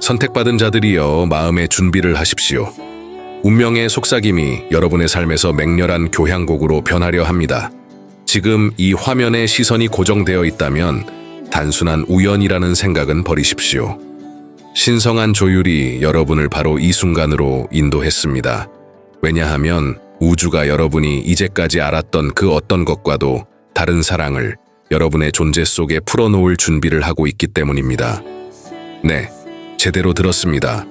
선택받은 자들이여 마음의 준비를 하십시오. 운명의 속삭임이 여러분의 삶에서 맹렬한 교향곡으로 변하려 합니다. 지금 이 화면에 시선이 고정되어 있다면 단순한 우연이라는 생각은 버리십시오. 신성한 조율이 여러분을 바로 이 순간으로 인도했습니다. 왜냐하면 우주가 여러분이 이제까지 알았던 그 어떤 것과도 다른 사랑을 여러분의 존재 속에 풀어놓을 준비를 하고 있기 때문입니다. 네, 제대로 들었습니다.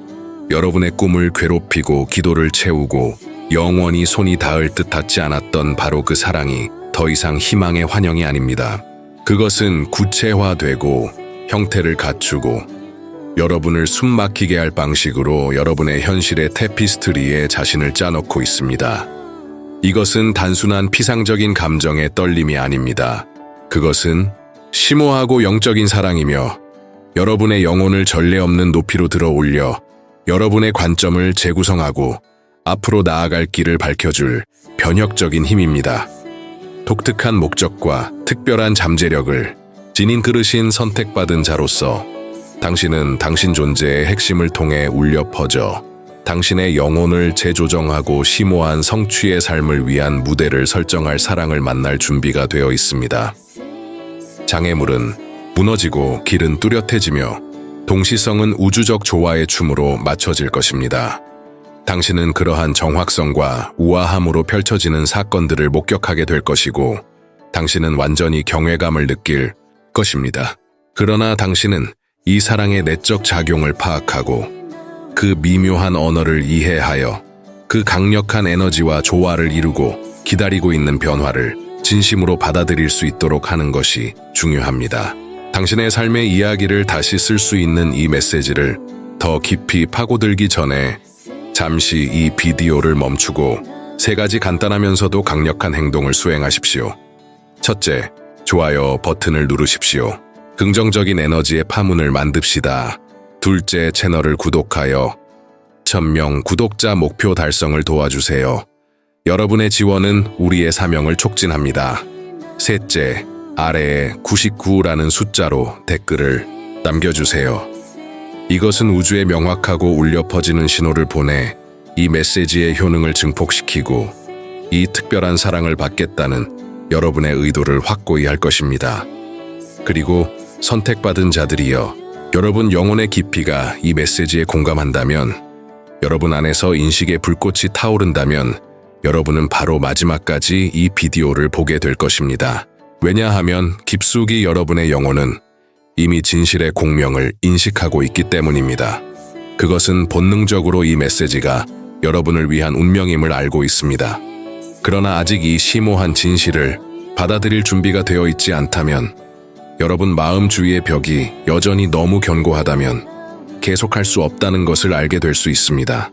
여러분의 꿈을 괴롭히고 기도를 채우고 영원히 손이 닿을 듯 닿지 않았던 바로 그 사랑이 더 이상 희망의 환영이 아닙니다. 그것은 구체화되고 형태를 갖추고 여러분을 숨막히게 할 방식으로 여러분의 현실의 테피스트리에 자신을 짜놓고 있습니다. 이것은 단순한 피상적인 감정의 떨림이 아닙니다. 그것은 심오하고 영적인 사랑이며 여러분의 영혼을 전례 없는 높이로 들어 올려 여러분의 관점을 재구성하고 앞으로 나아갈 길을 밝혀줄 변혁적인 힘입니다. 독특한 목적과 특별한 잠재력을 지닌 그르신 선택받은 자로서 당신은 당신 존재의 핵심을 통해 울려 퍼져 당신의 영혼을 재조정하고 심오한 성취의 삶을 위한 무대를 설정할 사랑을 만날 준비가 되어 있습니다. 장애물은 무너지고 길은 뚜렷해지며 동시성은 우주적 조화의 춤으로 맞춰질 것입니다. 당신은 그러한 정확성과 우아함으로 펼쳐지는 사건들을 목격하게 될 것이고 당신은 완전히 경외감을 느낄 것입니다. 그러나 당신은 이 사랑의 내적 작용을 파악하고 그 미묘한 언어를 이해하여 그 강력한 에너지와 조화를 이루고 기다리고 있는 변화를 진심으로 받아들일 수 있도록 하는 것이 중요합니다. 당신의 삶의 이야기를 다시 쓸 수 있는 이 메시지를 더 깊이 파고들기 전에 잠시 이 비디오를 멈추고 3가지 간단하면서도 강력한 행동을 수행하십시오. 첫째, 좋아요 버튼을 누르십시오. 긍정적인 에너지의 파문을 만듭시다. 둘째, 채널을 구독하여 1000명 구독자 목표 달성을 도와주세요. 여러분의 지원은 우리의 사명을 촉진합니다. 셋째, 아래에 99라는 숫자로 댓글을 남겨주세요. 이것은 우주에 명확하고 울려 퍼지는 신호를 보내 이 메시지의 효능을 증폭시키고 이 특별한 사랑을 받겠다는 여러분의 의도를 확고히 할 것입니다. 그리고 선택받은 자들이여, 여러분 영혼의 깊이가 이 메시지에 공감한다면, 여러분 안에서 인식의 불꽃이 타오른다면 여러분은 바로 마지막까지 이 비디오를 보게 될 것입니다. 왜냐하면 깊숙이 여러분의 영혼은 이미 진실의 공명을 인식하고 있기 때문입니다. 그것은 본능적으로 이 메시지가 여러분을 위한 운명임을 알고 있습니다. 그러나 아직 이 심오한 진실을 받아들일 준비가 되어 있지 않다면, 여러분 마음 주위의 벽이 여전히 너무 견고하다면 계속할 수 없다는 것을 알게 될 수 있습니다.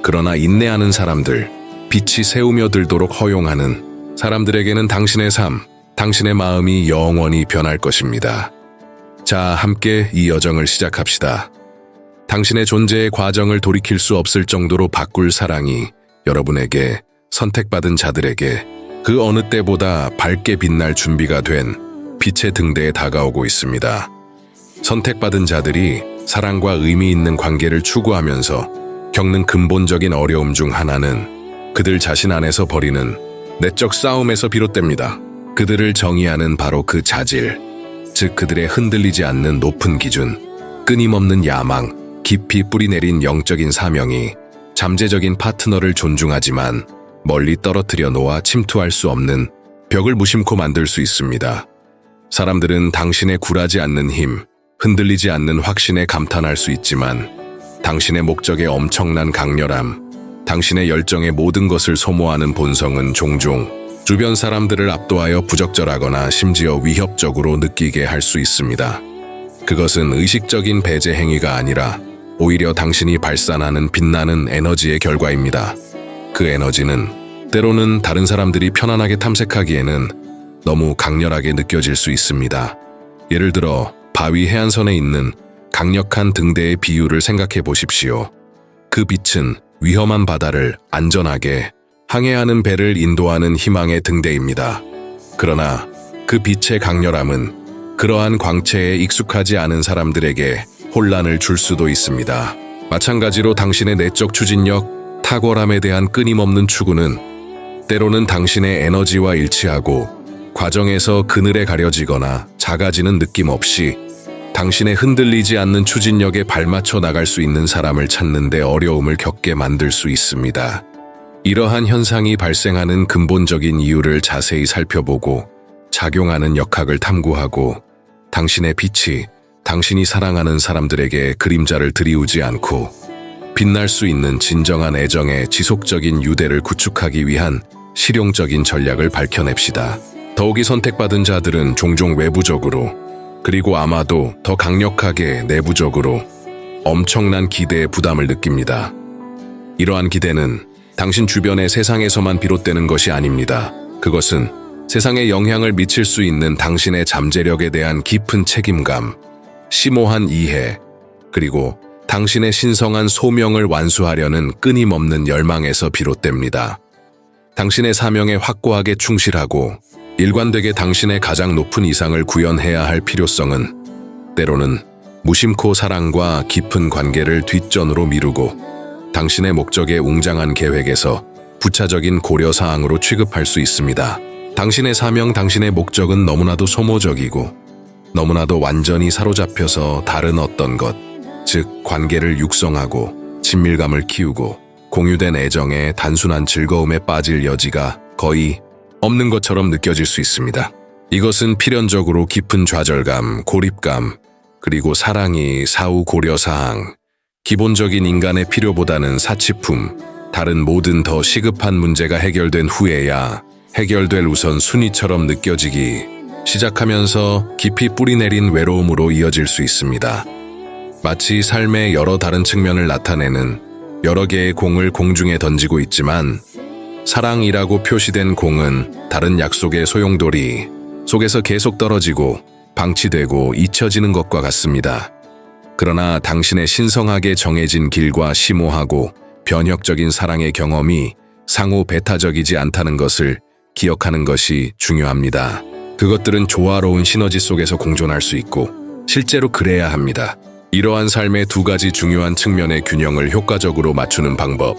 그러나 인내하는 사람들, 빛이 새우며 들도록 허용하는 사람들에게는 당신의 삶, 당신의 마음이 영원히 변할 것입니다. 자, 함께 이 여정을 시작합시다. 당신의 존재의 과정을 돌이킬 수 없을 정도로 바꿀 사랑이 여러분에게, 선택받은 자들에게 그 어느 때보다 밝게 빛날 준비가 된 빛의 등대에 다가오고 있습니다. 선택받은 자들이 사랑과 의미 있는 관계를 추구하면서 겪는 근본적인 어려움 중 하나는 그들 자신 안에서 벌이는 내적 싸움에서 비롯됩니다. 그들을 정의하는 바로 그 자질, 즉 그들의 흔들리지 않는 높은 기준, 끊임없는 야망, 깊이 뿌리내린 영적인 사명이 잠재적인 파트너를 존중하지만 멀리 떨어뜨려 놓아 침투할 수 없는 벽을 무심코 만들 수 있습니다. 사람들은 당신의 굴하지 않는 힘, 흔들리지 않는 확신에 감탄할 수 있지만 당신의 목적의 엄청난 강렬함, 당신의 열정의 모든 것을 소모하는 본성은 종종 주변 사람들을 압도하여 부적절하거나 심지어 위협적으로 느끼게 할 수 있습니다. 그것은 의식적인 배제 행위가 아니라 오히려 당신이 발산하는 빛나는 에너지의 결과입니다. 그 에너지는 때로는 다른 사람들이 편안하게 탐색하기에는 너무 강렬하게 느껴질 수 있습니다. 예를 들어 바위 해안선에 있는 강력한 등대의 비유를 생각해 보십시오. 그 빛은 위험한 바다를 안전하게 항해하는 배를 인도하는 희망의 등대입니다. 그러나 그 빛의 강렬함은 그러한 광채에 익숙하지 않은 사람들에게 혼란을 줄 수도 있습니다. 마찬가지로 당신의 내적 추진력, 탁월함에 대한 끊임없는 추구는 때로는 당신의 에너지와 일치하고 과정에서 그늘에 가려지거나 작아지는 느낌 없이 당신의 흔들리지 않는 추진력에 발맞춰 나갈 수 있는 사람을 찾는 데 어려움을 겪게 만들 수 있습니다. 이러한 현상이 발생하는 근본적인 이유를 자세히 살펴보고 작용하는 역학을 탐구하고 당신의 빛이 당신이 사랑하는 사람들에게 그림자를 들이우지 않고 빛날 수 있는 진정한 애정의 지속적인 유대를 구축하기 위한 실용적인 전략을 밝혀냅시다. 더욱이 선택받은 자들은 종종 외부적으로 그리고 아마도 더 강력하게 내부적으로 엄청난 기대의 부담을 느낍니다. 이러한 기대는 당신 주변의 세상에서만 비롯되는 것이 아닙니다. 그것은 세상에 영향을 미칠 수 있는 당신의 잠재력에 대한 깊은 책임감, 심오한 이해, 그리고 당신의 신성한 소명을 완수하려는 끊임없는 열망에서 비롯됩니다. 당신의 사명에 확고하게 충실하고 일관되게 당신의 가장 높은 이상을 구현해야 할 필요성은 때로는 무심코 사랑과 깊은 관계를 뒷전으로 미루고 당신의 목적의 웅장한 계획에서 부차적인 고려사항으로 취급할 수 있습니다. 당신의 사명, 당신의 목적은 너무나도 소모적이고 너무나도 완전히 사로잡혀서 다른 어떤 것, 즉 관계를 육성하고 친밀감을 키우고 공유된 애정에 단순한 즐거움에 빠질 여지가 거의 없는 것처럼 느껴질 수 있습니다. 이것은 필연적으로 깊은 좌절감, 고립감, 그리고 사랑이 사후 고려사항, 기본적인 인간의 필요보다는 사치품, 다른 모든 더 시급한 문제가 해결된 후에야 해결될 우선 순위처럼 느껴지기 시작하면서 깊이 뿌리내린 외로움으로 이어질 수 있습니다. 마치 삶의 여러 다른 측면을 나타내는 여러 개의 공을 공중에 던지고 있지만 사랑이라고 표시된 공은 다른 약속의 소용돌이 속에서 계속 떨어지고 방치되고 잊혀지는 것과 같습니다. 그러나 당신의 신성하게 정해진 길과 심오하고 변혁적인 사랑의 경험이 상호 배타적이지 않다는 것을 기억하는 것이 중요합니다. 그것들은 조화로운 시너지 속에서 공존할 수 있고 실제로 그래야 합니다. 이러한 삶의 두 가지 중요한 측면의 균형을 효과적으로 맞추는 방법,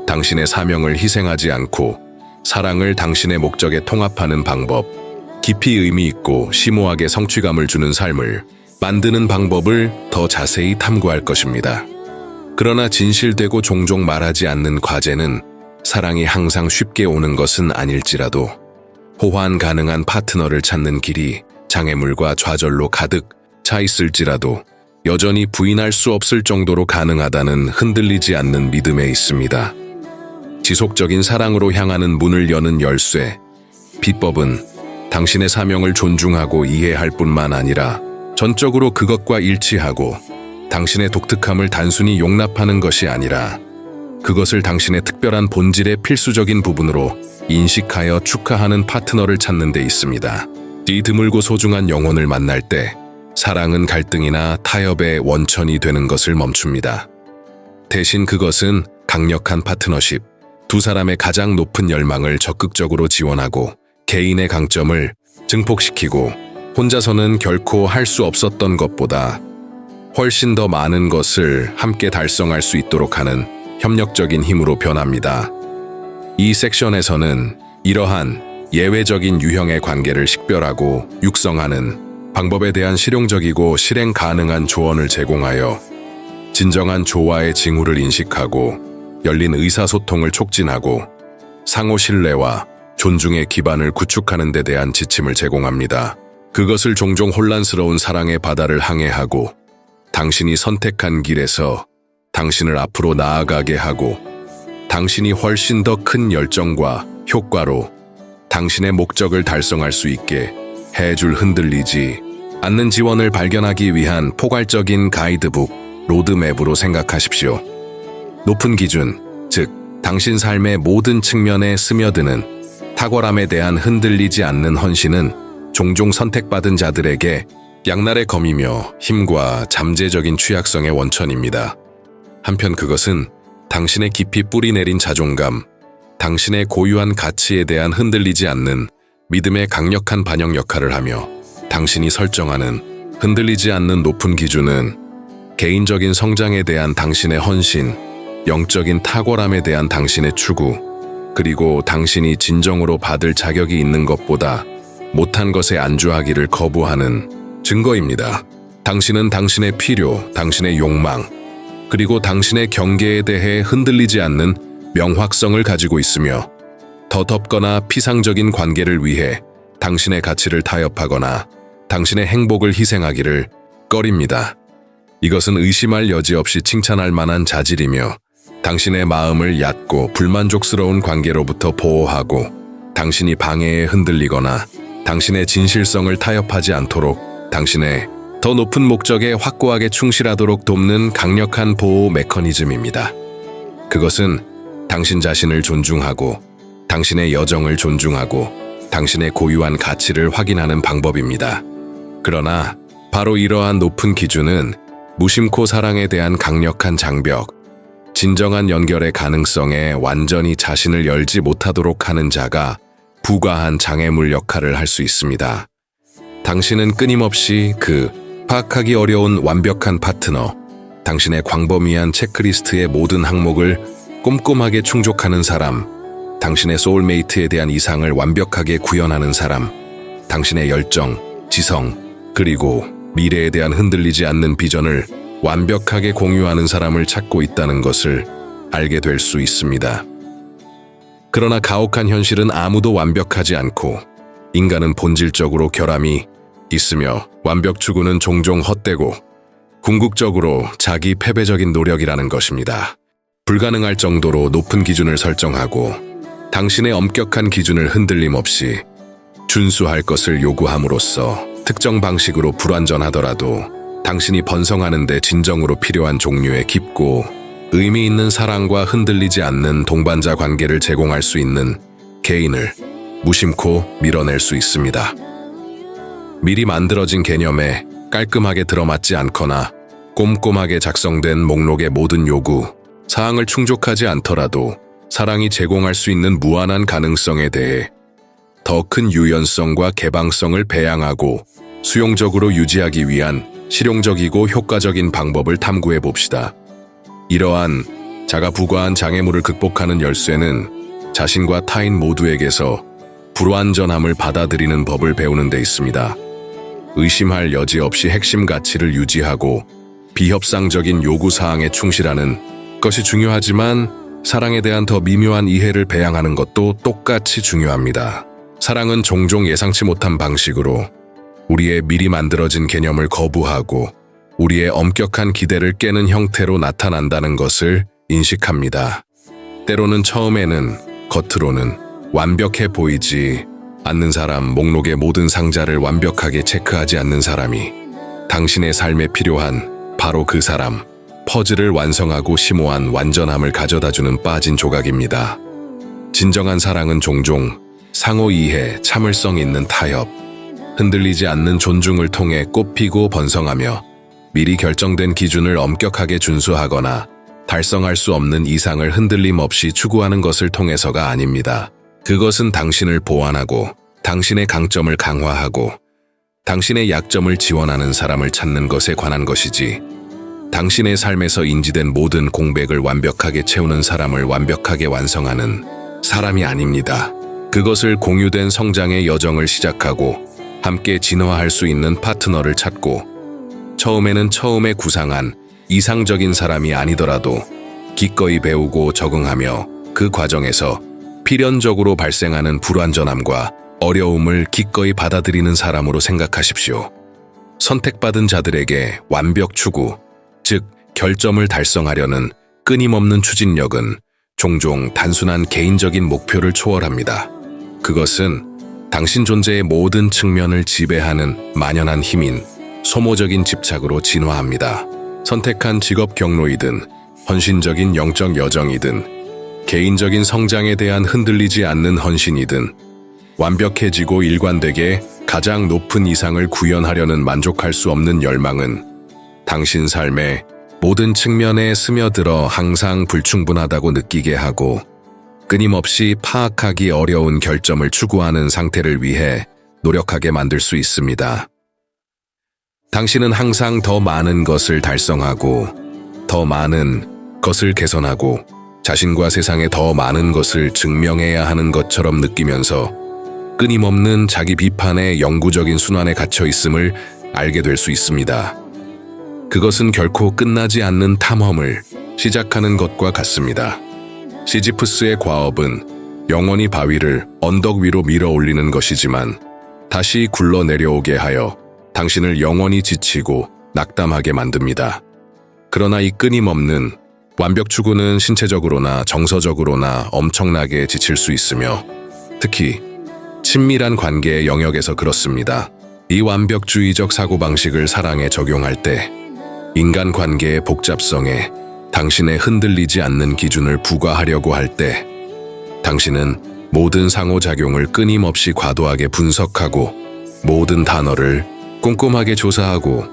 당신의 사명을 희생하지 않고 사랑을 당신의 목적에 통합하는 방법, 깊이 의미 있고 심오하게 성취감을 주는 삶을 만드는 방법을 더 자세히 탐구할 것입니다. 그러나 진실되고 종종 말하지 않는 과제는 사랑이 항상 쉽게 오는 것은 아닐지라도 호환 가능한 파트너를 찾는 길이 장애물과 좌절로 가득 차 있을지라도 여전히 부인할 수 없을 정도로 가능하다는 흔들리지 않는 믿음에 있습니다. 지속적인 사랑으로 향하는 문을 여는 열쇠, 비법은 당신의 사명을 존중하고 이해할 뿐만 아니라 전적으로 그것과 일치하고 당신의 독특함을 단순히 용납하는 것이 아니라 그것을 당신의 특별한 본질의 필수적인 부분으로 인식하여 축하하는 파트너를 찾는 데 있습니다. 이 드물고 소중한 영혼을 만날 때 사랑은 갈등이나 타협의 원천이 되는 것을 멈춥니다. 대신 그것은 강력한 파트너십, 두 사람의 가장 높은 열망을 적극적으로 지원하고 개인의 강점을 증폭시키고 혼자서는 결코 할 수 없었던 것보다 훨씬 더 많은 것을 함께 달성할 수 있도록 하는 협력적인 힘으로 변합니다. 이 섹션에서는 이러한 예외적인 유형의 관계를 식별하고 육성하는 방법에 대한 실용적이고 실행 가능한 조언을 제공하여 진정한 조화의 징후를 인식하고 열린 의사소통을 촉진하고 상호 신뢰와 존중의 기반을 구축하는 데 대한 지침을 제공합니다. 그것을 종종 혼란스러운 사랑의 바다를 항해하고 당신이 선택한 길에서 당신을 앞으로 나아가게 하고 당신이 훨씬 더 큰 열정과 효과로 당신의 목적을 달성할 수 있게 해줄 흔들리지 않는 지원을 발견하기 위한 포괄적인 가이드북, 로드맵으로 생각하십시오. 높은 기준, 즉 당신 삶의 모든 측면에 스며드는 탁월함에 대한 흔들리지 않는 헌신은 종종 선택받은 자들에게 양날의 검이며 힘과 잠재적인 취약성의 원천입니다. 한편 그것은 당신의 깊이 뿌리내린 자존감, 당신의 고유한 가치에 대한 흔들리지 않는 믿음의 강력한 반영 역할을 하며 당신이 설정하는 흔들리지 않는 높은 기준은 개인적인 성장에 대한 당신의 헌신, 영적인 탁월함에 대한 당신의 추구, 그리고 당신이 진정으로 받을 자격이 있는 것보다 못한 것에 안주하기를 거부하는 증거입니다. 당신은 당신의 필요, 당신의 욕망, 그리고 당신의 경계에 대해 흔들리지 않는 명확성을 가지고 있으며 더 덥거나 피상적인 관계를 위해 당신의 가치를 타협하거나 당신의 행복을 희생하기를 꺼립니다. 이것은 의심할 여지 없이 칭찬할 만한 자질이며 당신의 마음을 얕고 불만족스러운 관계로부터 보호하고 당신이 방해에 흔들리거나 당신의 진실성을 타협하지 않도록 당신의 더 높은 목적에 확고하게 충실하도록 돕는 강력한 보호 메커니즘입니다. 그것은 당신 자신을 존중하고 당신의 여정을 존중하고 당신의 고유한 가치를 확인하는 방법입니다. 그러나 바로 이러한 높은 기준은 무심코 사랑에 대한 강력한 장벽, 진정한 연결의 가능성에 완전히 자신을 열지 못하도록 하는 자가 부과한 장애물 역할을 할 수 있습니다. 당신은 끊임없이 파악하기 어려운 완벽한 파트너, 당신의 광범위한 체크리스트의 모든 항목을 꼼꼼하게 충족하는 사람, 당신의 소울메이트에 대한 이상을 완벽하게 구현하는 사람, 당신의 열정, 지성, 그리고 미래에 대한 흔들리지 않는 비전을 완벽하게 공유하는 사람을 찾고 있다는 것을 알게 될 수 있습니다. 그러나 가혹한 현실은 아무도 완벽하지 않고 인간은 본질적으로 결함이 있으며 완벽 추구는 종종 헛되고 궁극적으로 자기 패배적인 노력이라는 것입니다. 불가능할 정도로 높은 기준을 설정하고 당신의 엄격한 기준을 흔들림 없이 준수할 것을 요구함으로써 특정 방식으로 불완전하더라도 당신이 번성하는 데 진정으로 필요한 종류의 깊고 의미 있는 사랑과 흔들리지 않는 동반자 관계를 제공할 수 있는 개인을 무심코 밀어낼 수 있습니다. 미리 만들어진 개념에 깔끔하게 들어맞지 않거나 꼼꼼하게 작성된 목록의 모든 요구, 사항을 충족하지 않더라도 사랑이 제공할 수 있는 무한한 가능성에 대해 더 큰 유연성과 개방성을 배양하고 수용적으로 유지하기 위한 실용적이고 효과적인 방법을 탐구해 봅시다. 이러한 자가 부과한 장애물을 극복하는 열쇠는 자신과 타인 모두에게서 불완전함을 받아들이는 법을 배우는 데 있습니다. 의심할 여지 없이 핵심 가치를 유지하고 비협상적인 요구사항에 충실하는 것이 중요하지만 사랑에 대한 더 미묘한 이해를 배양하는 것도 똑같이 중요합니다. 사랑은 종종 예상치 못한 방식으로 우리의 미리 만들어진 개념을 거부하고 우리의 엄격한 기대를 깨는 형태로 나타난다는 것을 인식합니다. 때로는 처음에는 겉으로는 완벽해 보이지 않는 사람, 목록의 모든 상자를 완벽하게 체크하지 않는 사람이 당신의 삶에 필요한 바로 그 사람, 퍼즐을 완성하고 심오한 완전함을 가져다주는 빠진 조각입니다. 진정한 사랑은 종종 상호 이해, 참을성 있는 타협, 흔들리지 않는 존중을 통해 꽃피고 번성하며 미리 결정된 기준을 엄격하게 준수하거나 달성할 수 없는 이상을 흔들림 없이 추구하는 것을 통해서가 아닙니다. 그것은 당신을 보완하고 당신의 강점을 강화하고 당신의 약점을 지원하는 사람을 찾는 것에 관한 것이지 당신의 삶에서 인지된 모든 공백을 완벽하게 채우는 사람을 완벽하게 완성하는 사람이 아닙니다. 그것을 공유된 성장의 여정을 시작하고 함께 진화할 수 있는 파트너를 찾고 처음에는 처음에 구상한 이상적인 사람이 아니더라도 기꺼이 배우고 적응하며 그 과정에서 필연적으로 발생하는 불완전함과 어려움을 기꺼이 받아들이는 사람으로 생각하십시오. 선택받은 자들에게 완벽 추구, 즉 결점을 달성하려는 끊임없는 추진력은 종종 단순한 개인적인 목표를 초월합니다. 그것은 당신 존재의 모든 측면을 지배하는 만연한 힘인 소모적인 집착으로 진화합니다. 선택한 직업 경로이든 헌신적인 영적 여정이든 개인적인 성장에 대한 흔들리지 않는 헌신이든 완벽해지고 일관되게 가장 높은 이상을 구현하려는 만족할 수 없는 열망은 당신 삶의 모든 측면에 스며들어 항상 불충분하다고 느끼게 하고 끊임없이 파악하기 어려운 결점을 추구하는 상태를 위해 노력하게 만들 수 있습니다. 당신은 항상 더 많은 것을 달성하고, 더 많은 것을 개선하고, 자신과 세상에 더 많은 것을 증명해야 하는 것처럼 느끼면서 끊임없는 자기 비판의 영구적인 순환에 갇혀 있음을 알게 될 수 있습니다. 그것은 결코 끝나지 않는 탐험을 시작하는 것과 같습니다. 시지프스의 과업은 영원히 바위를 언덕 위로 밀어 올리는 것이지만 다시 굴러 내려오게 하여 당신을 영원히 지치고 낙담하게 만듭니다. 그러나 이 끊임없는 완벽 추구는 신체적으로나 정서적으로나 엄청나게 지칠 수 있으며 특히 친밀한 관계의 영역에서 그렇습니다. 이 완벽주의적 사고방식을 사랑에 적용할 때 인간 관계의 복잡성에 당신의 흔들리지 않는 기준을 부과하려고 할 때 당신은 모든 상호작용을 끊임없이 과도하게 분석하고 모든 단어를 꼼꼼하게 조사하고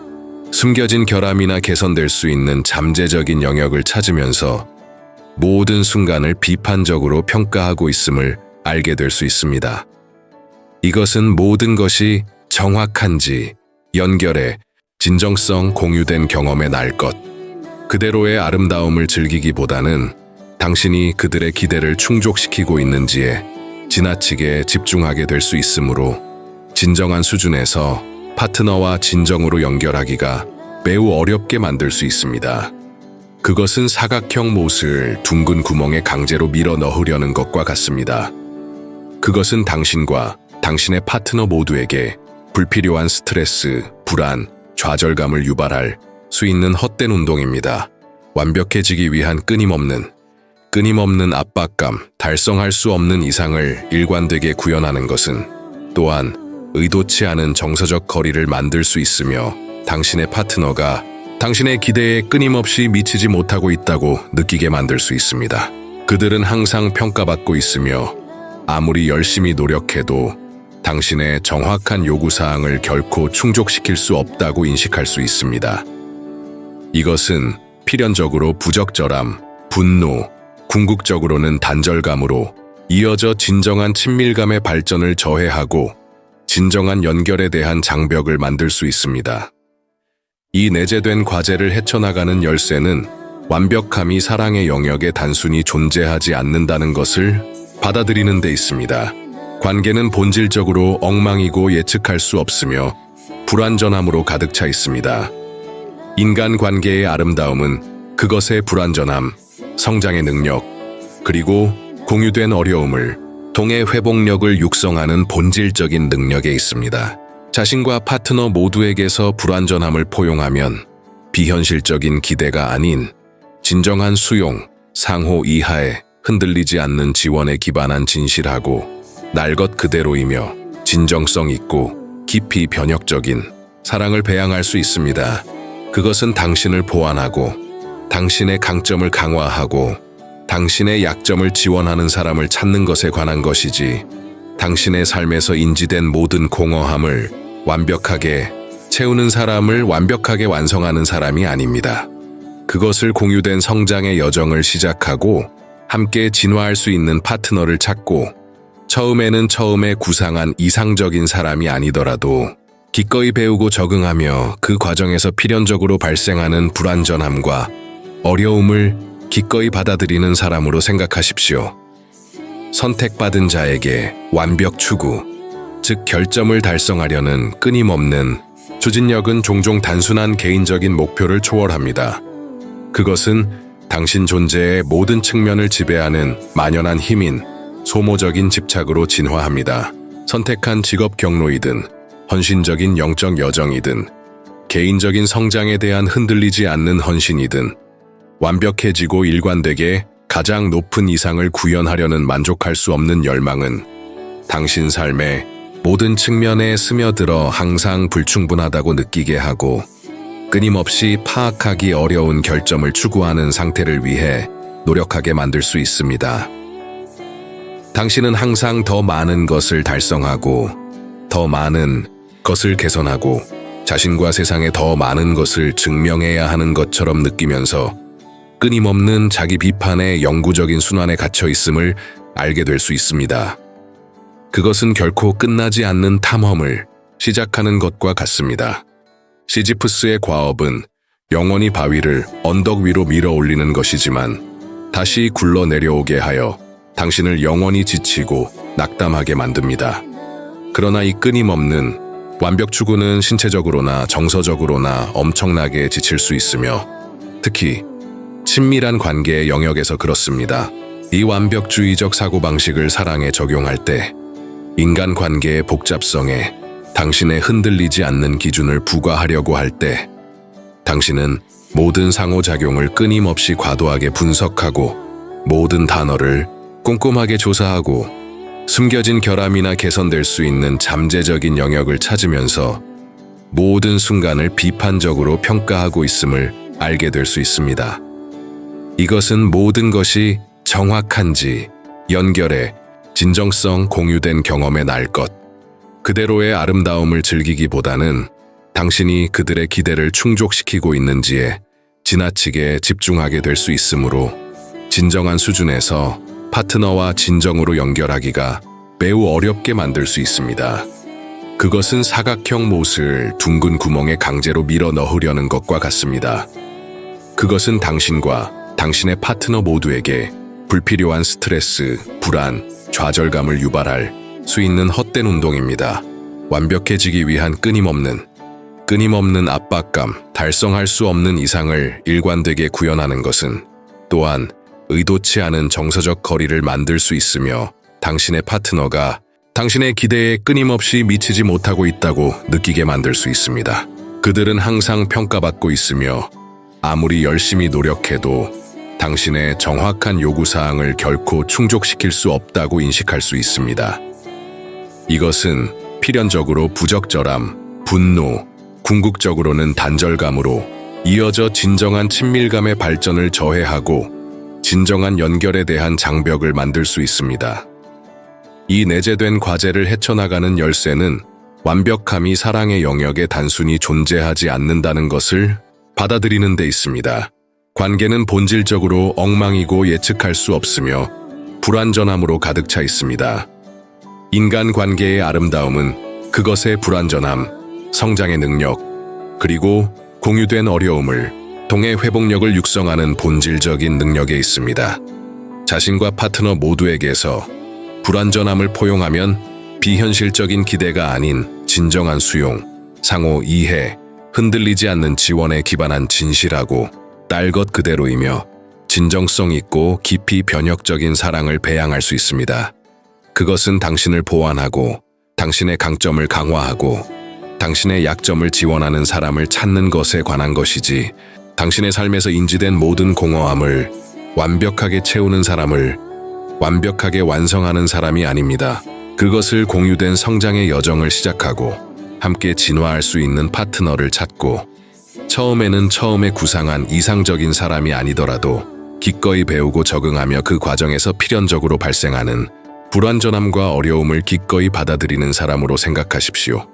숨겨진 결함이나 개선될 수 있는 잠재적인 영역을 찾으면서 모든 순간을 비판적으로 평가하고 있음을 알게 될 수 있습니다. 이것은 모든 것이 정확한지 연결해 진정성 공유된 경험에 날 것, 그대로의 아름다움을 즐기기보다는 당신이 그들의 기대를 충족시키고 있는지에 지나치게 집중하게 될 수 있으므로 진정한 수준에서 파트너와 진정으로 연결하기가 매우 어렵게 만들 수 있습니다. 그것은 사각형 못을 둥근 구멍에 강제로 밀어 넣으려는 것과 같습니다. 그것은 당신과 당신의 파트너 모두에게 불필요한 스트레스, 불안, 좌절감을 유발할 수 있는 헛된 운동입니다. 완벽해지기 위한 끊임없는 압박감, 달성할 수 없는 이상을 일관되게 구현하는 것은 또한 의도치 않은 정서적 거리를 만들 수 있으며 당신의 파트너가 당신의 기대에 끊임없이 미치지 못하고 있다고 느끼게 만들 수 있습니다. 그들은 항상 평가받고 있으며 아무리 열심히 노력해도 당신의 정확한 요구사항을 결코 충족시킬 수 없다고 인식할 수 있습니다. 이것은 필연적으로 부적절함, 분노, 궁극적으로는 단절감으로 이어져 진정한 친밀감의 발전을 저해하고 진정한 연결에 대한 장벽을 만들 수 있습니다. 이 내재된 과제를 헤쳐나가는 열쇠는 완벽함이 사랑의 영역에 단순히 존재하지 않는다는 것을 받아들이는 데 있습니다. 관계는 본질적으로 엉망이고 예측할 수 없으며 불완전함으로 가득 차 있습니다. 인간 관계의 아름다움은 그것의 불완전함, 성장의 능력, 그리고 공유된 어려움을 통해 회복력을 육성하는 본질적인 능력에 있습니다. 자신과 파트너 모두에게서 불완전함을 포용하면 비현실적인 기대가 아닌 진정한 수용, 상호 이하에 흔들리지 않는 지원에 기반한 진실하고 날 것 그대로이며 진정성 있고 깊이 변혁적인 사랑을 배양할 수 있습니다. 그것은 당신을 보완하고 당신의 강점을 강화하고 당신의 약점을 지원하는 사람을 찾는 것에 관한 것이지 당신의 삶에서 인지된 모든 공허함을 완벽하게 채우는 사람을 완벽하게 완성하는 사람이 아닙니다. 그것을 공유된 성장의 여정을 시작하고 함께 진화할 수 있는 파트너를 찾고 처음에 구상한 이상적인 사람이 아니더라도 기꺼이 배우고 적응하며 그 과정에서 필연적으로 발생하는 불완전함과 어려움을 기꺼이 받아들이는 사람으로 생각하십시오. 선택받은 자에게 완벽 추구, 즉 결점을 달성하려는 끊임없는 추진력은 종종 단순한 개인적인 목표를 초월합니다. 그것은 당신 존재의 모든 측면을 지배하는 만연한 힘인 소모적인 집착으로 진화합니다. 선택한 직업 경로이든 헌신적인 영적 여정이든 개인적인 성장에 대한 흔들리지 않는 헌신이든 완벽해지고 일관되게 가장 높은 이상을 구현하려는 만족할 수 없는 열망은 당신 삶의 모든 측면에 스며들어 항상 불충분하다고 느끼게 하고 끊임없이 파악하기 어려운 결점을 추구하는 상태를 위해 노력하게 만들 수 있습니다. 당신은 항상 더 많은 것을 달성하고 더 많은 것을 개선하고 자신과 세상에 더 많은 것을 증명해야 하는 것처럼 느끼면서 끊임없는 자기 비판의 영구적인 순환에 갇혀 있음을 알게 될 수 있습니다. 그것은 결코 끝나지 않는 탐험을 시작하는 것과 같습니다. 시지프스의 과업은 영원히 바위를 언덕 위로 밀어 올리는 것이지만 다시 굴러 내려오게 하여 당신을 영원히 지치고 낙담하게 만듭니다. 그러나 이 끊임없는 완벽 추구는 신체적으로나 정서적으로나 엄청나게 지칠 수 있으며 특히 친밀한 관계의 영역에서 그렇습니다. 이 완벽주의적 사고방식을 사랑에 적용할 때 인간관계의 복잡성에 당신의 흔들리지 않는 기준을 부과하려고 할 때 당신은 모든 상호작용을 끊임없이 과도하게 분석하고 모든 단어를 꼼꼼하게 조사하고 숨겨진 결함이나 개선될 수 있는 잠재적인 영역을 찾으면서 모든 순간을 비판적으로 평가하고 있음을 알게 될 수 있습니다. 이것은 모든 것이 정확한지 연결해 진정성 공유된 경험에 날 것, 그대로의 아름다움을 즐기기보다는 당신이 그들의 기대를 충족시키고 있는지에 지나치게 집중하게 될 수 있으므로 진정한 수준에서 파트너와 진정으로 연결하기가 매우 어렵게 만들 수 있습니다. 그것은 사각형 못을 둥근 구멍에 강제로 밀어 넣으려는 것과 같습니다. 그것은 당신과 당신의 파트너 모두에게 불필요한 스트레스, 불안, 좌절감을 유발할 수 있는 헛된 운동입니다. 완벽해지기 위한 끊임없는 압박감, 달성할 수 없는 이상을 일관되게 구현하는 것은 또한 의도치 않은 정서적 거리를 만들 수 있으며 당신의 파트너가 당신의 기대에 끊임없이 미치지 못하고 있다고 느끼게 만들 수 있습니다. 그들은 항상 평가받고 있으며 아무리 열심히 노력해도 당신의 정확한 요구사항을 결코 충족시킬 수 없다고 인식할 수 있습니다. 이것은 필연적으로 부적절함, 분노, 궁극적으로는 단절감으로 이어져 진정한 친밀감의 발전을 저해하고 진정한 연결에 대한 장벽을 만들 수 있습니다. 이 내재된 과제를 헤쳐나가는 열쇠는 완벽함이 사랑의 영역에 단순히 존재하지 않는다는 것을 받아들이는 데 있습니다. 관계는 본질적으로 엉망이고 예측할 수 없으며 불완전함으로 가득 차 있습니다. 인간 관계의 아름다움은 그것의 불완전함, 성장의 능력, 그리고 공유된 어려움을 통해 회복력을 육성하는 본질적인 능력에 있습니다. 자신과 파트너 모두에게서 불완전함을 포용하면 비현실적인 기대가 아닌 진정한 수용, 상호 이해, 흔들리지 않는 지원에 기반한 진실하고 날 것 그대로이며 진정성 있고 깊이 변혁적인 사랑을 배양할 수 있습니다. 그것은 당신을 보완하고 당신의 강점을 강화하고 당신의 약점을 지원하는 사람을 찾는 것에 관한 것이지 당신의 삶에서 인지된 모든 공허함을 완벽하게 채우는 사람을 완벽하게 완성하는 사람이 아닙니다. 그것을 공유된 성장의 여정을 시작하고 함께 진화할 수 있는 파트너를 찾고 처음에 구상한 이상적인 사람이 아니더라도 기꺼이 배우고 적응하며 그 과정에서 필연적으로 발생하는 불완전함과 어려움을 기꺼이 받아들이는 사람으로 생각하십시오.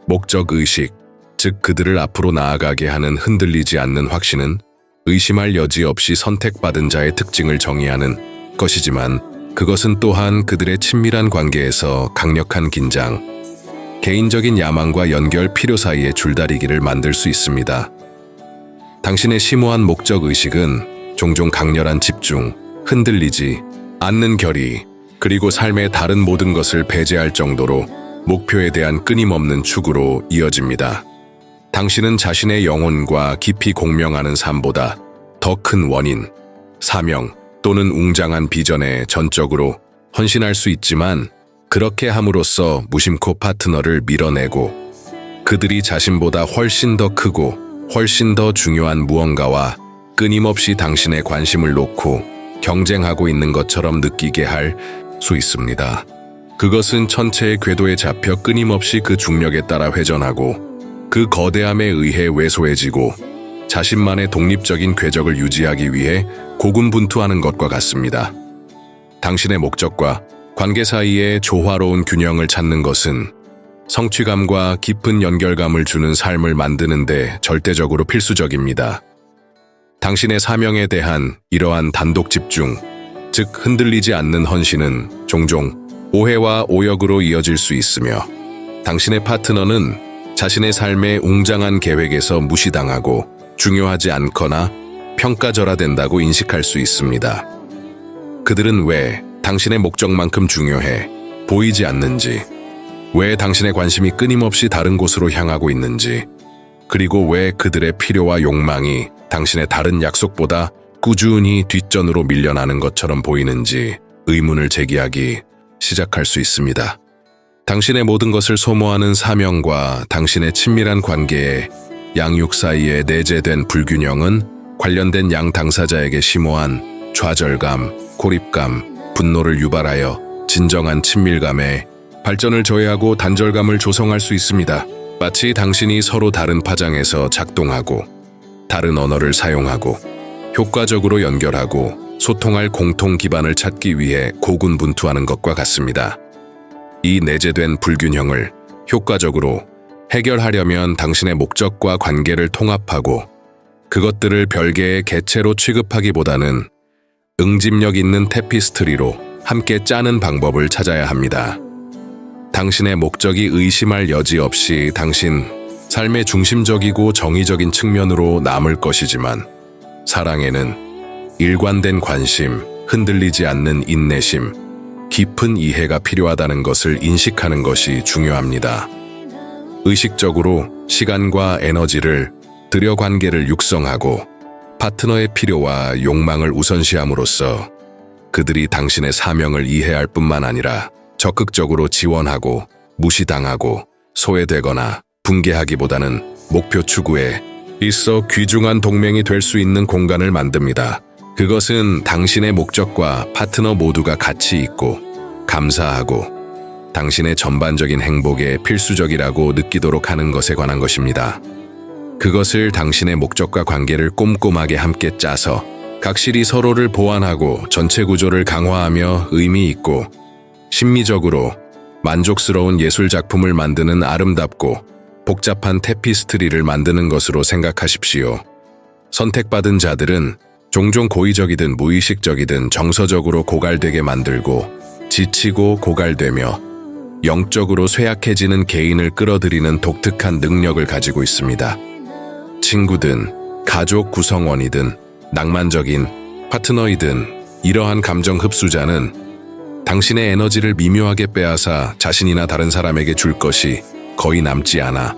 목적의식, 즉 그들을 앞으로 나아가게 하는 흔들리지 않는 확신은 의심할 여지 없이 선택받은 자의 특징을 정의하는 것이지만 그것은 또한 그들의 친밀한 관계에서 강력한 긴장, 개인적인 야망과 연결 필요 사이의 줄다리기를 만들 수 있습니다. 당신의 심오한 목적의식은 종종 강렬한 집중, 흔들리지 않는 결의, 그리고 삶의 다른 모든 것을 배제할 정도로 목표에 대한 끊임없는 추구로 이어집니다. 당신은 자신의 영혼과 깊이 공명하는 삶보다 더 큰 원인, 사명 또는 웅장한 비전에 전적으로 헌신할 수 있지만 그렇게 함으로써 무심코 파트너를 밀어내고 그들이 자신보다 훨씬 더 크고 훨씬 더 중요한 무언가와 끊임없이 당신의 관심을 놓고 경쟁하고 있는 것처럼 느끼게 할 수 있습니다. 그것은 천체의 궤도에 잡혀 끊임없이 그 중력에 따라 회전하고 그 거대함에 의해 왜소해지고 자신만의 독립적인 궤적을 유지하기 위해 고군분투하는 것과 같습니다. 당신의 목적과 관계 사이의 조화로운 균형을 찾는 것은 성취감과 깊은 연결감을 주는 삶을 만드는 데 절대적으로 필수적입니다. 당신의 사명에 대한 이러한 단독 집중, 즉 흔들리지 않는 헌신은 종종 오해와 오역으로 이어질 수 있으며 당신의 파트너는 자신의 삶의 웅장한 계획에서 무시당하고 중요하지 않거나 평가절하된다고 인식할 수 있습니다. 그들은 왜 당신의 목적만큼 중요해 보이지 않는지, 왜 당신의 관심이 끊임없이 다른 곳으로 향하고 있는지, 그리고 왜 그들의 필요와 욕망이 당신의 다른 약속보다 꾸준히 뒷전으로 밀려나는 것처럼 보이는지 의문을 제기하기 시작할 수 있습니다. 당신의 모든 것을 소모하는 사명과 당신의 친밀한 관계에 양육 사이에 내재된 불균형은 관련된 양 당사자에게 심오한 좌절감, 고립감, 분노를 유발하여 진정한 친밀감에 발전을 저해하고 단절감을 조성할 수 있습니다. 마치 당신이 서로 다른 파장에서 작동하고 다른 언어를 사용하고 효과적으로 연결하고 소통할 공통 기반을 찾기 위해 고군분투하는 것과 같습니다. 이 내재된 불균형을 효과적으로 해결하려면 당신의 목적과 관계를 통합하고 그것들을 별개의 개체로 취급하기보다는 응집력 있는 테피스트리로 함께 짜는 방법을 찾아야 합니다. 당신의 목적이 의심할 여지 없이 당신 삶의 중심적이고 정의적인 측면으로 남을 것이지만, 사랑에는 일관된 관심, 흔들리지 않는 인내심, 깊은 이해가 필요하다는 것을 인식하는 것이 중요합니다. 의식적으로 시간과 에너지를 들여 관계를 육성하고 파트너의 필요와 욕망을 우선시함으로써 그들이 당신의 사명을 이해할 뿐만 아니라 적극적으로 지원하고 무시당하고 소외되거나 붕괴하기보다는 목표 추구에 있어 귀중한 동맹이 될 수 있는 공간을 만듭니다. 그것은 당신의 목적과 파트너 모두가 가치 있고 감사하고 당신의 전반적인 행복에 필수적이라고 느끼도록 하는 것에 관한 것입니다. 그것을 당신의 목적과 관계를 꼼꼼하게 함께 짜서 각실이 서로를 보완하고 전체 구조를 강화하며 의미 있고 심미적으로 만족스러운 예술 작품을 만드는 아름답고 복잡한 테피스트리를 만드는 것으로 생각하십시오. 선택받은 자들은 종종 고의적이든 무의식적이든 정서적으로 고갈되게 만들고 지치고 고갈되며 영적으로 쇠약해지는 개인을 끌어들이는 독특한 능력을 가지고 있습니다. 친구든 가족 구성원이든 낭만적인 파트너이든 이러한 감정 흡수자는 당신의 에너지를 미묘하게 빼앗아 자신이나 다른 사람에게 줄 것이 거의 남지 않아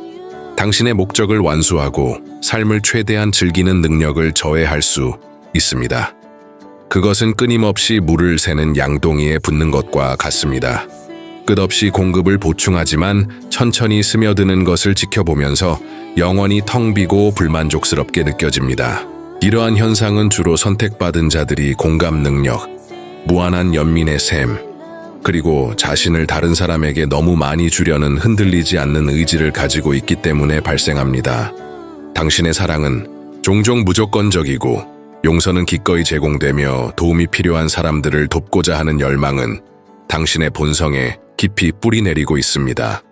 당신의 목적을 완수하고 삶을 최대한 즐기는 능력을 저해할 수 있습니다. 그것은 끊임없이 물을 새는 양동이에 붓는 것과 같습니다. 끝없이 공급을 보충하지만 천천히 스며드는 것을 지켜보면서 영원히 텅 비고 불만족스럽게 느껴집니다. 이러한 현상은 주로 선택받은 자들이 공감 능력, 무한한 연민의 샘, 그리고 자신을 다른 사람에게 너무 많이 주려는 흔들리지 않는 의지를 가지고 있기 때문에 발생합니다. 당신의 사랑은 종종 무조건적이고 용서는 기꺼이 제공되며 도움이 필요한 사람들을 돕고자 하는 열망은 당신의 본성에 깊이 뿌리내리고 있습니다.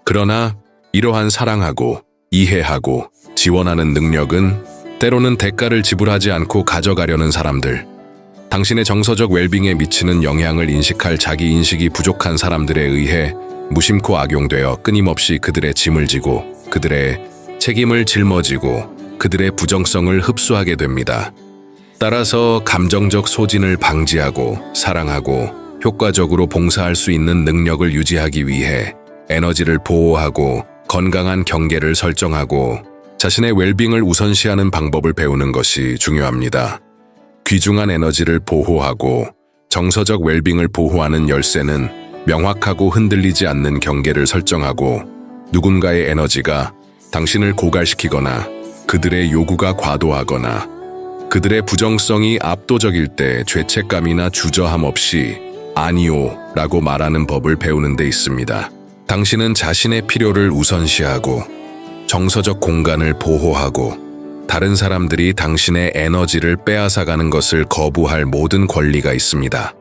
그러나 이러한 사랑하고 이해하고 지원하는 능력은 때로는 대가를 지불하지 않고 가져가려는 사람들, 당신의 정서적 웰빙에 미치는 영향을 인식할 자기인식이 부족한 사람들에 의해 무심코 악용되어 끊임없이 그들의 짐을 지고 그들의 책임을 짊어지고 그들의 부정성을 흡수하게 됩니다. 따라서 감정적 소진을 방지하고 사랑하고 효과적으로 봉사할 수 있는 능력을 유지하기 위해 에너지를 보호하고 건강한 경계를 설정하고 자신의 웰빙을 우선시하는 방법을 배우는 것이 중요합니다. 귀중한 에너지를 보호하고 정서적 웰빙을 보호하는 열쇠는 명확하고 흔들리지 않는 경계를 설정하고 누군가의 에너지가 당신을 고갈시키거나 그들의 요구가 과도하거나 그들의 부정성이 압도적일 때 죄책감이나 주저함 없이 아니요 라고 말하는 법을 배우는 데 있습니다. 당신은 자신의 필요를 우선시하고 정서적 공간을 보호하고 다른 사람들이 당신의 에너지를 빼앗아가는 것을 거부할 모든 권리가 있습니다.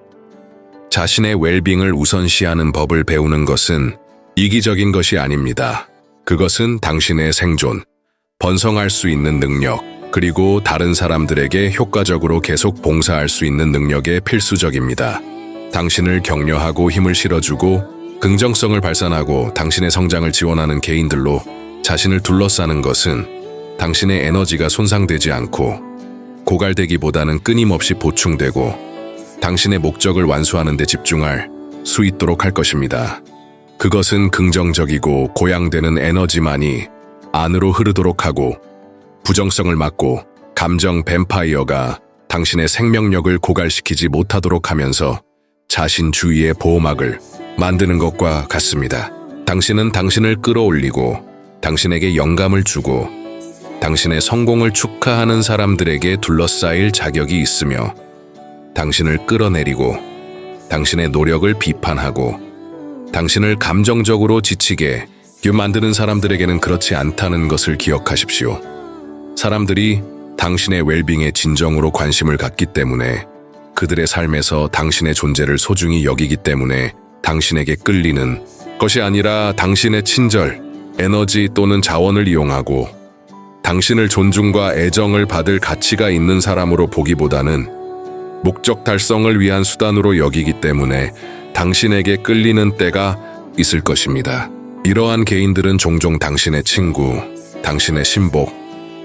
자신의 웰빙을 우선시하는 법을 배우는 것은 이기적인 것이 아닙니다. 그것은 당신의 생존, 번성할 수 있는 능력, 그리고 다른 사람들에게 효과적으로 계속 봉사할 수 있는 능력에 필수적입니다. 당신을 격려하고 힘을 실어주고 긍정성을 발산하고 당신의 성장을 지원하는 개인들로 자신을 둘러싸는 것은 당신의 에너지가 손상되지 않고 고갈되기보다는 끊임없이 보충되고 당신의 목적을 완수하는 데 집중할 수 있도록 할 것입니다. 그것은 긍정적이고 고양되는 에너지만이 안으로 흐르도록 하고 부정성을 막고 감정 뱀파이어가 당신의 생명력을 고갈시키지 못하도록 하면서 자신 주위의 보호막을 만드는 것과 같습니다. 당신은 당신을 끌어올리고 당신에게 영감을 주고 당신의 성공을 축하하는 사람들에게 둘러싸일 자격이 있으며 당신을 끌어내리고 당신의 노력을 비판하고 당신을 감정적으로 지치게 만드는 사람들에게는 그렇지 않다는 것을 기억하십시오. 사람들이 당신의 웰빙에 진정으로 관심을 갖기 때문에 그들의 삶에서 당신의 존재를 소중히 여기기 때문에 당신에게 끌리는 것이 아니라 당신의 친절, 에너지 또는 자원을 이용하고 당신을 존중과 애정을 받을 가치가 있는 사람으로 보기보다는 목적 달성을 위한 수단으로 여기기 때문에 당신에게 끌리는 때가 있을 것입니다. 이러한 개인들은 종종 당신의 친구, 당신의 신복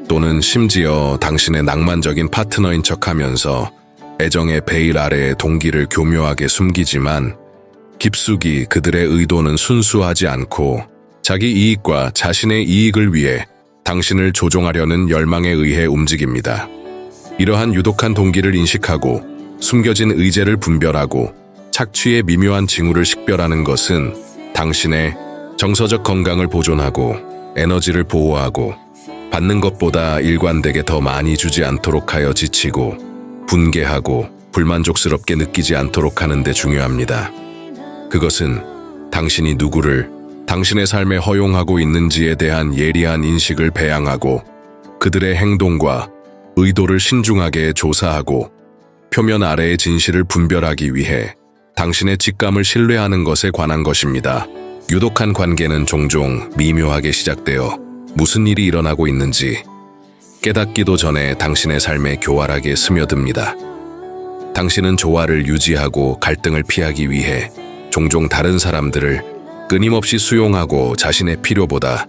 또는 심지어 당신의 낭만적인 파트너인 척하면서 애정의 베일 아래의 동기를 교묘하게 숨기지만 깊숙이 그들의 의도는 순수하지 않고 자기 이익과 자신의 이익을 위해 당신을 조종하려는 열망에 의해 움직입니다. 이러한 유독한 동기를 인식하고 숨겨진 의제를 분별하고 착취의 미묘한 징후를 식별하는 것은 당신의 정서적 건강을 보존하고 에너지를 보호하고 받는 것보다 일관되게 더 많이 주지 않도록 하여 지치고 분개하고 불만족스럽게 느끼지 않도록 하는 데 중요합니다. 그것은 당신이 누구를 당신의 삶에 허용하고 있는지에 대한 예리한 인식을 배양하고 그들의 행동과 의도를 신중하게 조사하고 표면 아래의 진실을 분별하기 위해 당신의 직감을 신뢰하는 것에 관한 것입니다. 유독한 관계는 종종 미묘하게 시작되어 무슨 일이 일어나고 있는지 깨닫기도 전에 당신의 삶에 교활하게 스며듭니다. 당신은 조화를 유지하고 갈등을 피하기 위해 종종 다른 사람들을 끊임없이 수용하고 자신의 필요보다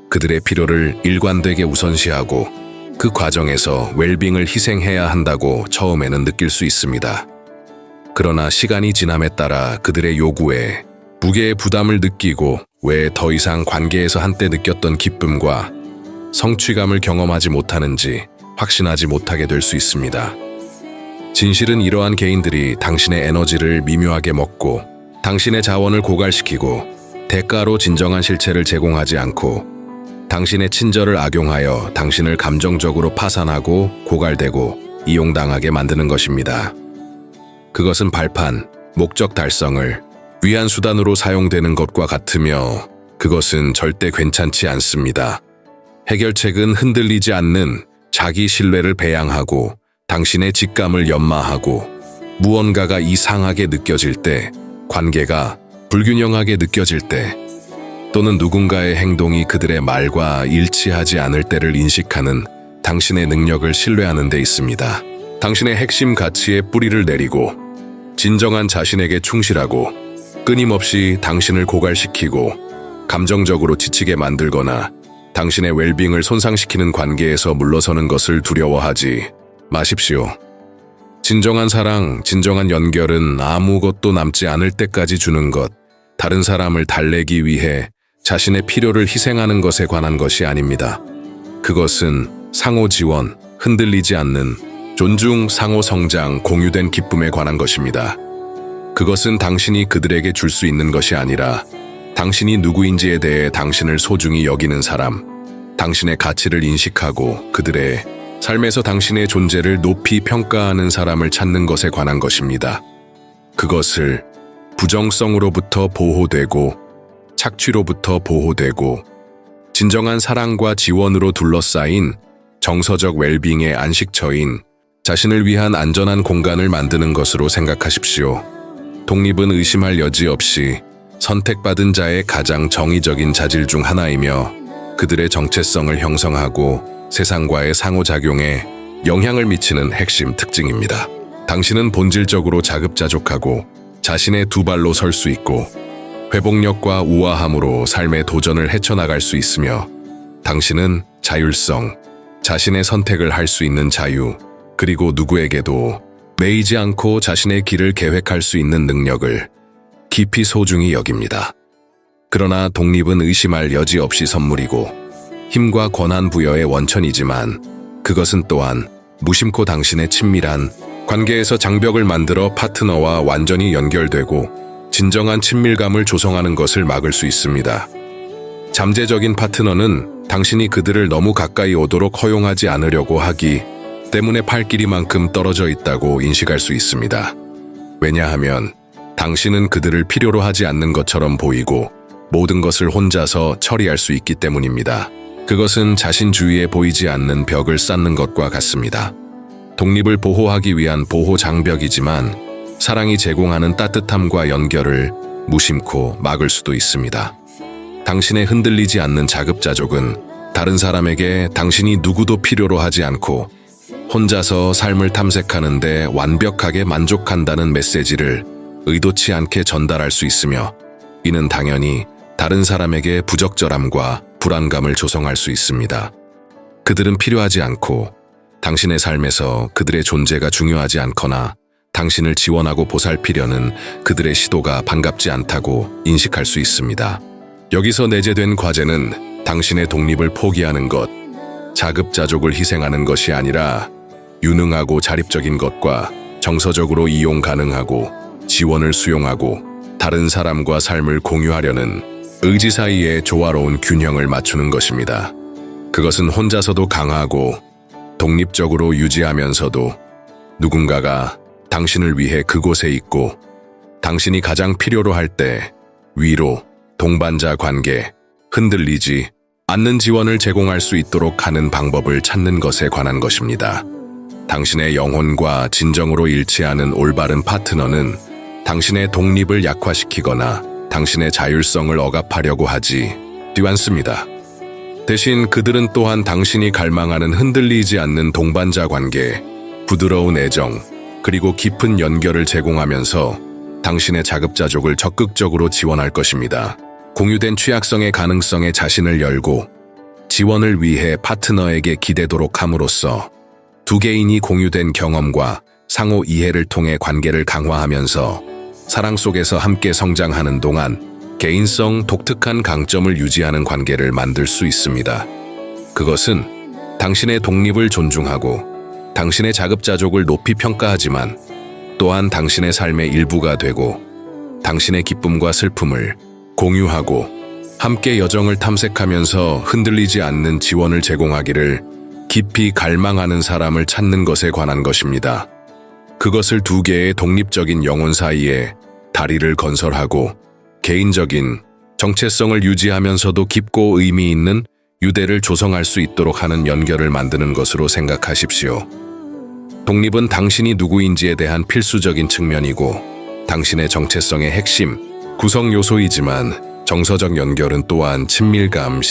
그들의 필요를 일관되게 우선시하고 그 과정에서 웰빙을 희생해야 한다고 처음에는 느낄 수 있습니다. 그러나 시간이 지남에 따라 그들의 요구에 무게의 부담을 느끼고 왜 더 이상 관계에서 한때 느꼈던 기쁨과 성취감을 경험하지 못하는지 확신하지 못하게 될 수 있습니다. 진실은 이러한 개인들이 당신의 에너지를 미묘하게 먹고 당신의 자원을 고갈시키고 대가로 진정한 실체를 제공하지 않고 당신의 친절을 악용하여 당신을 감정적으로 파산하고 고갈되고 이용당하게 만드는 것입니다. 그것은 발판, 목적 달성을 위한 수단으로 사용되는 것과 같으며 그것은 절대 괜찮지 않습니다. 해결책은 흔들리지 않는 자기 신뢰를 배양하고 당신의 직감을 연마하고 무언가가 이상하게 느껴질 때, 관계가 불균형하게 느껴질 때, 또는 누군가의 행동이 그들의 말과 일치하지 않을 때를 인식하는 당신의 능력을 신뢰하는 데 있습니다. 당신의 핵심 가치에 뿌리를 내리고 진정한 자신에게 충실하고 끊임없이 당신을 고갈시키고 감정적으로 지치게 만들거나 당신의 웰빙을 손상시키는 관계에서 물러서는 것을 두려워하지 마십시오. 진정한 사랑, 진정한 연결은 아무것도 남지 않을 때까지 주는 것, 다른 사람을 달래기 위해 자신의 필요를 희생하는 것에 관한 것이 아닙니다. 그것은 상호 지원, 흔들리지 않는 존중, 상호 성장, 공유된 기쁨에 관한 것입니다. 그것은 당신이 그들에게 줄 수 있는 것이 아니라 당신이 누구인지에 대해 당신을 소중히 여기는 사람, 당신의 가치를 인식하고 그들의 삶에서 당신의 존재를 높이 평가하는 사람을 찾는 것에 관한 것입니다. 그것을 부정성으로부터 보호되고 착취로부터 보호되고 진정한 사랑과 지원으로 둘러싸인 정서적 웰빙의 안식처인 자신을 위한 안전한 공간을 만드는 것으로 생각하십시오. 독립은 의심할 여지 없이 선택받은 자의 가장 정의적인 자질 중 하나이며 그들의 정체성을 형성하고 세상과의 상호작용에 영향을 미치는 핵심 특징입니다. 당신은 본질적으로 자급자족하고 자신의 두 발로 설 수 있고 회복력과 우아함으로 삶의 도전을 헤쳐나갈 수 있으며 당신은 자율성, 자신의 선택을 할 수 있는 자유, 그리고 누구에게도 매이지 않고 자신의 길을 계획할 수 있는 능력을 깊이 소중히 여깁니다. 그러나 독립은 의심할 여지 없이 선물이고 힘과 권한 부여의 원천이지만 그것은 또한 무심코 당신의 친밀한 관계에서 장벽을 만들어 파트너와 완전히 연결되고 진정한 친밀감을 조성하는 것을 막을 수 있습니다. 잠재적인 파트너는 당신이 그들을 너무 가까이 오도록 허용하지 않으려고 하기 때문에 팔길이만큼 떨어져 있다고 인식할 수 있습니다. 왜냐하면 당신은 그들을 필요로 하지 않는 것처럼 보이고 모든 것을 혼자서 처리할 수 있기 때문입니다. 그것은 자신 주위에 보이지 않는 벽을 쌓는 것과 같습니다. 독립을 보호하기 위한 보호 장벽이지만 사랑이 제공하는 따뜻함과 연결을 무심코 막을 수도 있습니다. 당신의 흔들리지 않는 자급자족은 다른 사람에게 당신이 누구도 필요로 하지 않고 혼자서 삶을 탐색하는데 완벽하게 만족한다는 메시지를 의도치 않게 전달할 수 있으며 이는 당연히 다른 사람에게 부적절함과 불안감을 조성할 수 있습니다. 그들은 필요하지 않고 당신의 삶에서 그들의 존재가 중요하지 않거나 당신을 지원하고 보살피려는 그들의 시도가 반갑지 않다고 인식할 수 있습니다. 여기서 내재된 과제는 당신의 독립을 포기하는 것, 자급자족을 희생하는 것이 아니라 유능하고 자립적인 것과 정서적으로 이용 가능하고 지원을 수용하고 다른 사람과 삶을 공유하려는 의지 사이의 조화로운 균형을 맞추는 것입니다. 그것은 혼자서도 강하고 독립적으로 유지하면서도 누군가가 당신을 위해 그곳에 있고 당신이 가장 필요로 할 때 위로, 동반자 관계, 흔들리지 않는 지원을 제공할 수 있도록 하는 방법을 찾는 것에 관한 것입니다. 당신의 영혼과 진정으로 일치하는 올바른 파트너는 당신의 독립을 약화시키거나 당신의 자율성을 억압하려고 하지 않습니다. 대신 그들은 또한 당신이 갈망하는 흔들리지 않는 동반자 관계, 부드러운 애정, 그리고 깊은 연결을 제공하면서 당신의 자급자족을 적극적으로 지원할 것입니다. 공유된 취약성의 가능성에 자신을 열고 지원을 위해 파트너에게 기대도록 함으로써 두 개인이 공유된 경험과 상호 이해를 통해 관계를 강화하면서 사랑 속에서 함께 성장하는 동안 개인성, 독특한 강점을 유지하는 관계를 만들 수 있습니다. 그것은 당신의 독립을 존중하고 당신의 자급자족을 높이 평가하지만 또한 당신의 삶의 일부가 되고 당신의 기쁨과 슬픔을 공유하고 함께 여정을 탐색하면서 흔들리지 않는 지원을 제공하기를 깊이 갈망하는 사람을 찾는 것에 관한 것입니다. 그것을 두 개의 독립적인 영혼 사이에 다리를 건설하고 개인적인 정체성을 유지하면서도 깊고 의미 있는 유대를 조성할 수 있도록 하는 연결을 만드는 것으로 생각하십시오. 독립은 당신이 누구인지에 대한 필수적인 측면이고 당신의 정체성의 핵심, 구성 요소이지만 정서적 연결은 또한 친밀감,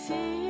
See